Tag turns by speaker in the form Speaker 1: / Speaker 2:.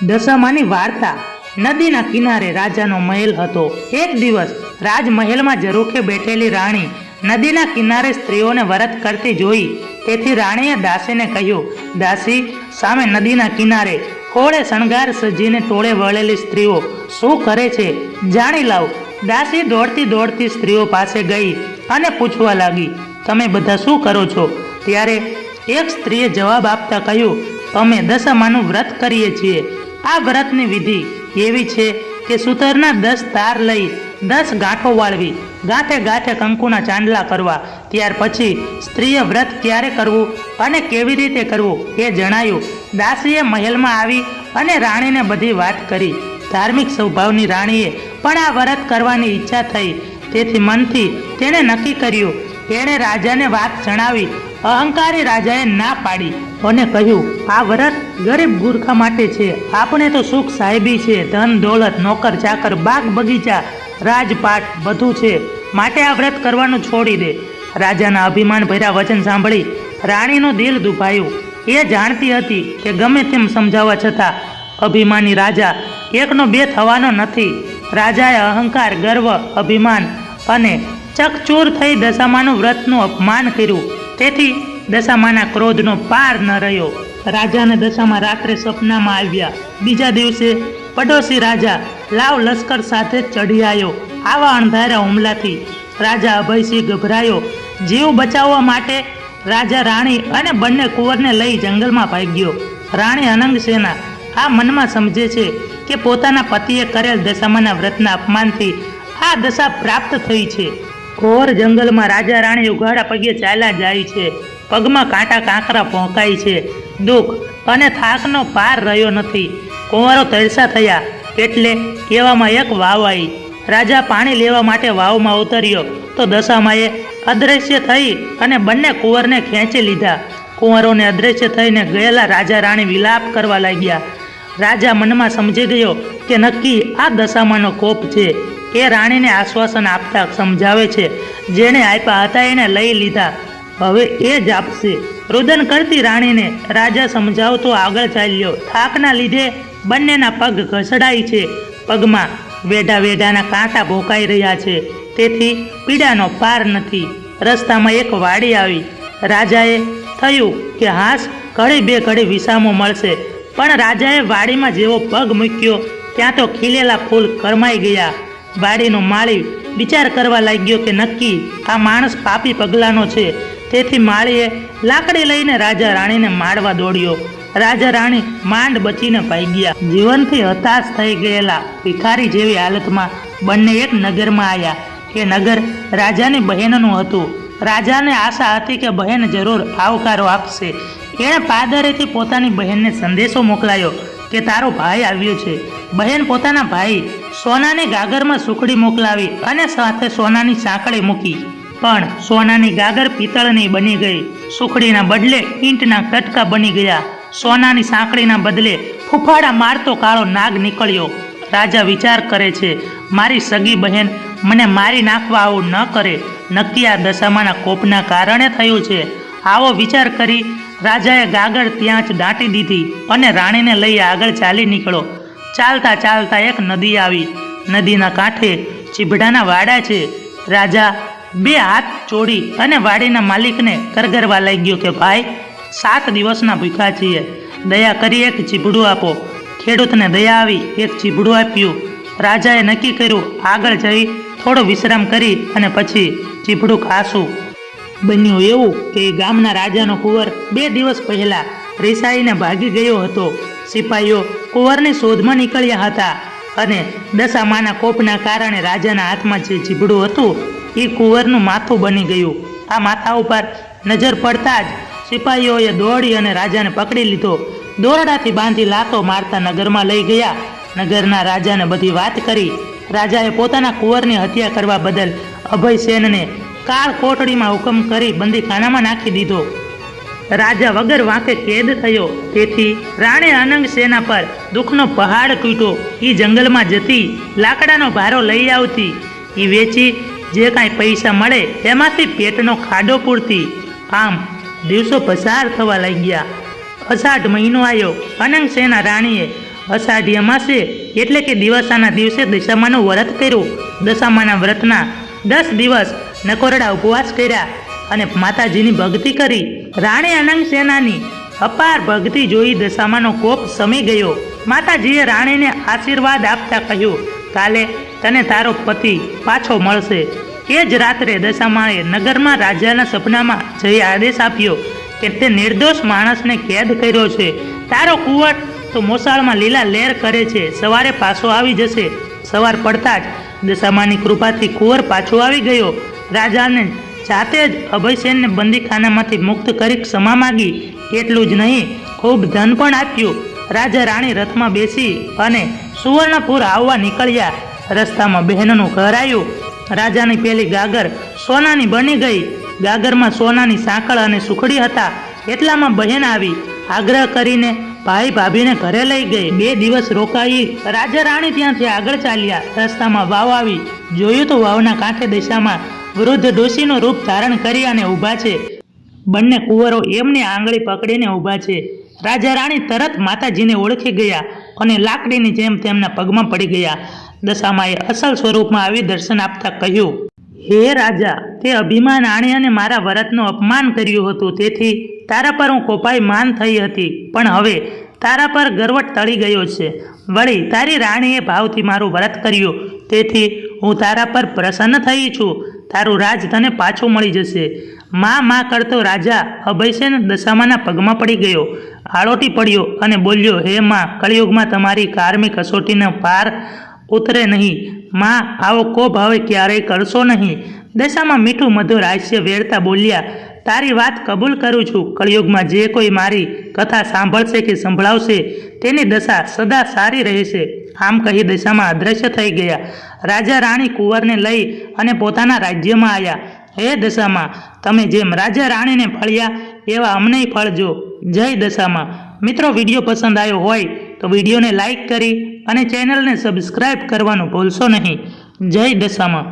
Speaker 1: દશામાની વાર્તા। નદીના કિનારે રાજાનો મહેલ હતો। એક દિવસ રાજમહેલમાં ઝરૂખે બેઠેલી રાણી નદીના કિનારે સ્ત્રીઓને વ્રત કરતી જોઈ। તેથી રાણીએ દાસીને કહ્યું, દાસી, સામે નદીના કિનારે ખોળે શણગાર સજીને ટોળે વળેલી સ્ત્રીઓ શું કરે છે, જાણી લાવ। દાસી દોડતી દોડતી સ્ત્રીઓ પાસે ગઈ અને પૂછવા લાગી, તમે બધા શું કરો છો? ત્યારે એક સ્ત્રીએ જવાબ આપતા કહ્યું, અમે દશામાનું વ્રત કરીએ છીએ। આ વ્રતની વિધિ એવી છે કે સૂતરના 10 તાર લઈ 10 ગાંઠો વાળવી, ગાંઠે ગાંઠે કંકુના ચાંદલા કરવા। ત્યાર પછી સ્ત્રીએ વ્રત ક્યારે કરવું અને કેવી રીતે કરવું એ જણાયું। દાસીએ મહેલમાં આવી અને રાણીને બધી વાત કરી। ધાર્મિક સ્વભાવની રાણીએ પણ આ વ્રત કરવાની ઈચ્છા થઈ, તેથી મનથી તેણે નક્કી કર્યું। તેણે રાજાને વાત જણાવી। અહંકારી રાજાએ ના પાડી અને કહ્યું, આ વ્રત ગરીબ ગુરખા માટે છે। આપણે તો સુખ સાહેબી છે, ધન દોલત, નોકર ચાકર, બાગ બગીચા, રાજપાટ બધું છે, માટે આ વ્રત કરવાનું છોડી દે। રાજાના અભિમાન ભર્યા વચન સાંભળી રાણીનું દિલ દુભાયું। એ જાણતી હતી કે ગમે તેમ સમજાવવા છતાં અભિમાની રાજા એકનો બે થવાનો નથી। રાજાએ અહંકાર, ગર્વ, અભિમાન અને ચકચૂર થઈ દશામાનું વ્રતનું અપમાન કર્યું। તેથી દશામાના ક્રોધનો પાર ન રહ્યો। રાજાને દશામાં રાત્રે સપનામાં આવ્યા। બીજા દિવસે પડોશી રાજા લાવ લશ્કર સાથે ચઢી આવ્યો। આવા અણધાર્યા હુમલાથી રાજા અભયસિંહ ગભરાયો। જીવ બચાવવા માટે રાજા રાણી અને બંને કુંવરને લઈ જંગલમાં ભાગ્યો। રાણી અનંગસેના આ મનમાં સમજે છે કે પોતાના પતિએ કરેલ દશામાના વ્રતના અપમાનથી આ દશા પ્રાપ્ત થઈ છે। ઘોર જંગલમાં રાજા રાણી ઉઘાડા પગે ચાલ્યા જાય છે। પગમાં કાંટા કાંકરા ભોંકાય છે। દુઃખ અને થાકનો પાર રહ્યો નથી। કુંવરો તરસા થયા એટલે એવામાં એક વાવ આવી। રાજા પાણી લેવા માટે વાવમાં ઉતર્યો તો દશામાએ અદૃશ્ય થઈ અને બંને કુંવરને ખેંચી લીધા। કુંવરોને અદૃશ્ય થઈને ગયેલા રાજા રાણી વિલાપ કરવા લાગ્યા। રાજા મનમાં સમજી ગયો કે નક્કી આ દશામાનો કોપ છે। એ રાણીને આશ્વાસન આપતા સમજાવે છે, જેણે આપ્યા હતા એને લઈ લીધા, હવે એ જ આપશે। રુદન કરતી રાણીને રાજા સમજાવતો આગળ ચાલ્યો। થાકના લીધે બંનેના પગ ઘસડાય છે। પગમાં વેઢા વેઢાના કાંટા ભોંકાઈ રહ્યા છે, તેથી પીડાનો પાર નથી। રસ્તામાં એક વાડી આવી। રાજાએ થયું કે હાશ ઘડી બે ઘડી વિસામો મળશે, પણ રાજાએ વાડીમાં જેવો પગ મૂક્યો ત્યાં તો ખીલેલા ફૂલ કરમાઈ ગયા। વાડીનો માળી વિચાર કરવા લાગ્યો કે નક્કી આ માણસ પાપી પગલાનો છે, તેથી માળીએ લાકડી લઈને રાજા રાણીને મારવા દોડ્યો। રાજા રાણી માંડ બચીને ભાગ્યા। જીવનથી હતાશ થઈ ગયેલા ભિખારી જેવી હાલતમાં બંને એક નગરમાં આવ્યા। એ નગર રાજાની બહેનનું હતું। રાજાને આશા હતી કે બહેન જરૂર આવકારો આપશે। એણે પાદરેથી પોતાની બહેનને સંદેશો મોકલાયો કે તારો ભાઈ આવ્યો છે। બહેન પોતાના ભાઈ સોનાની ગાગરમાં સુખડી મોકલાવી અને સાથે સોનાની સાંકળી મૂકી, પણ સોનાની ગાગર પિત્તળની બની ગઈ। સુખડીના બદલે ઈંટના કટકા બની ગયા। સોનાની સાંકળીના બદલે ફૂફાડા મારતો કાળો નાગ નીકળ્યો। રાજા વિચાર કરે છે, મારી સગી બહેન મને મારી નાખવા આવું ન કરે, નક્કી આ દશામાના કોપના કારણે થયું છે। આવો વિચાર કરી રાજાએ ગાગર ત્યાં જ દાટી દીધી અને રાણીને લઈ આગળ ચાલી નીકળો। ચાલતા ચાલતા એક નદી આવી। નદીના કાંઠે ચીભડાના વાડા છે। રાજા બે હાથ જોડી અને વાડીના માલિકને કરગરવા લાગ્યો કે ભાઈ, 7 દિવસના ભૂખ્યા છીએ, દયા કરી એક ચીભડું આપો। ખેડૂતને દયા આવી, એક ચીભડું આપ્યું। રાજાએ નક્કી કર્યું આગળ જઈ થોડો વિશ્રામ કરી અને પછી ચીભડું ખાશું। બન્યું એવું કે ગામના રાજાનો કુંવર 2 દિવસ પહેલા રિસાઈને ભાગી ગયો હતો। સિપાહીઓ કુંવરની શોધમાં નીકળ્યા હતા અને દશામાના કોપના કારણે રાજાના હાથમાં જે ચીભડું હતું એ કુંવરનું માથું બની ગયું। આ માથા ઉપર નજર પડતા જ સિપાહીઓએ દોડી અને રાજાને પકડી લીધો। દોરડાથી બાંધી લાતો મારતા નગરમાં લઈ ગયા। નગરના રાજાને બધી વાત કરી। રાજાએ પોતાના કુંવરની હત્યા કરવા બદલ અભયસેનને કાળ કોટડીમાં હુકમ કરી બંદીખાનામાં નાખી દીધો। રાજા વગર વાંકે કેદ થયો, તેથી રાણી અનંગસેના પર દુઃખનો પહાડ તૂટ્યો। એ જંગલમાં જતી લાકડાનો ભારો લઈ આવતી, એ વેચી જે કાંઈ પૈસા મળે એમાંથી પેટનો ખાડો પૂરતી। આમ દિવસો પસાર થવા લાગ્યા। અષાઢ મહિનો આવ્યો। અનંગસેના રાણીએ અષાઢી અમાસે એટલે કે દિવાસાના દિવસે દશામાનું વ્રત કર્યું. દશામાના વ્રતના 10 દિવસ નકોરડા ઉપવાસ કર્યા અને માતાજીની ભક્તિ કરી. રાણી અનંગસેનાની અપાર ભક્તિ જોઈ દશામાનો કોપ શમી ગયો. માતાજીએ રાણીને આશીર્વાદ આપતા કહ્યું, કાલે તને તારો પતિ પાછો મળશે. એ જ રાત્રે દશામાએ નગરમાં રાજાના સપનામાં જઈ આદેશ આપ્યો કે તે નિર્દોષ માણસને કેદ કર્યો છે. તારો કુંવર તો મોસાળમાં લીલા લહેર કરે છે, સવારે પાછો આવી જશે. સવાર પડતા જ દશામાની કૃપાથી કુંવર પાછો આવી ગયો. રાજાને જાતે જ અભયસેનને બંદીખાનામાંથી મુક્ત કરી ક્ષમા માગી. એટલું જ નહીં, ખૂબ ધન પણ આપ્યું. રાજા રાણી રથમાં બેસી અને સુવર્ણપુર આવવા નીકળ્યા. રસ્તામાં બહેનોનું ઘર આવ્યું. રાજાની પેલી ગાગર સોનાની બની ગઈ. ગાગરમાં સોનાની સાંકળ અને સુખડી હતા. એટલામાં બહેન આવી. આગ્રહ કરીને ભાઈ ભાભીને ઘરે લઈ ગઈ. 2 દિવસ રોકાઈ રાજા રાણી ત્યાંથી આગળ ચાલ્યા. રસ્તામાં વાવ આવી. જોયું તો વાવના કાંઠે દિશામાં વૃદ્ધ ડોશીનું રૂપ ધારણ કરી અને ઊભા છે. બંને કુંવરો એમની આંગળી પકડીને ઊભા છે. રાજા રાણી તરત માતાજીને ઓળખી ગયા અને લાકડીની જેમ તેમના પગમાં પડી ગયા. દશામાએ અસલ સ્વરૂપમાં આવી દર્શન આપતા કહ્યું, હે રાજા, તે અભિમાન આણી અને મારા વ્રતનું અપમાન કર્યું હતું, તેથી તારા પર હું કોપાઈ માન થઈ હતી. પણ હવે તારા પર ગર્વટ ટળી ગયો છે. વળી તારી રાણીએ ભાવથી મારું વ્રત કર્યું, તેથી હું તારા પર પ્રસન્ન થઈ છું. તારું રાજ તને પાછું મળી જશે. માં કરતો રાજા અભયસેન દશામાના પગમાં પડી ગયો, આળોટી પડ્યો અને બોલ્યો, હે માં, કળિયુગમાં તમારી કારમી કસોટીનો પાર ઉતરે નહીં. માં, આવો કોપ હવે ક્યારેય કરશો નહીં. દશામાં મીઠું મધુર હાસ્ય વેરતા બોલ્યા, તારી વાત કબૂલ કરું છું. કળિયુગમાં જે કોઈ મારી કથા સાંભળશે કે સંભળાવશે તેની દશા સદા સારી રહેશે. આમ કહી દશામાં અદ્રશ્ય થઈ ગયા. રાજા રાણી કુંવરને લઈ અને પોતાના રાજ્યમાં આવ્યા. હે દશામાં, તમે જેમ રાજા રાણીને ફળ્યા એવા અમનેય ફળજો. જય દશામાં. મિત્રો, વિડીયો પસંદ આવ્યો હોય તો વિડીયોને લાઈક કરી અને ચેનલને સબસ્ક્રાઈબ કરવાનું ભૂલશો નહીં. જય દશામાં.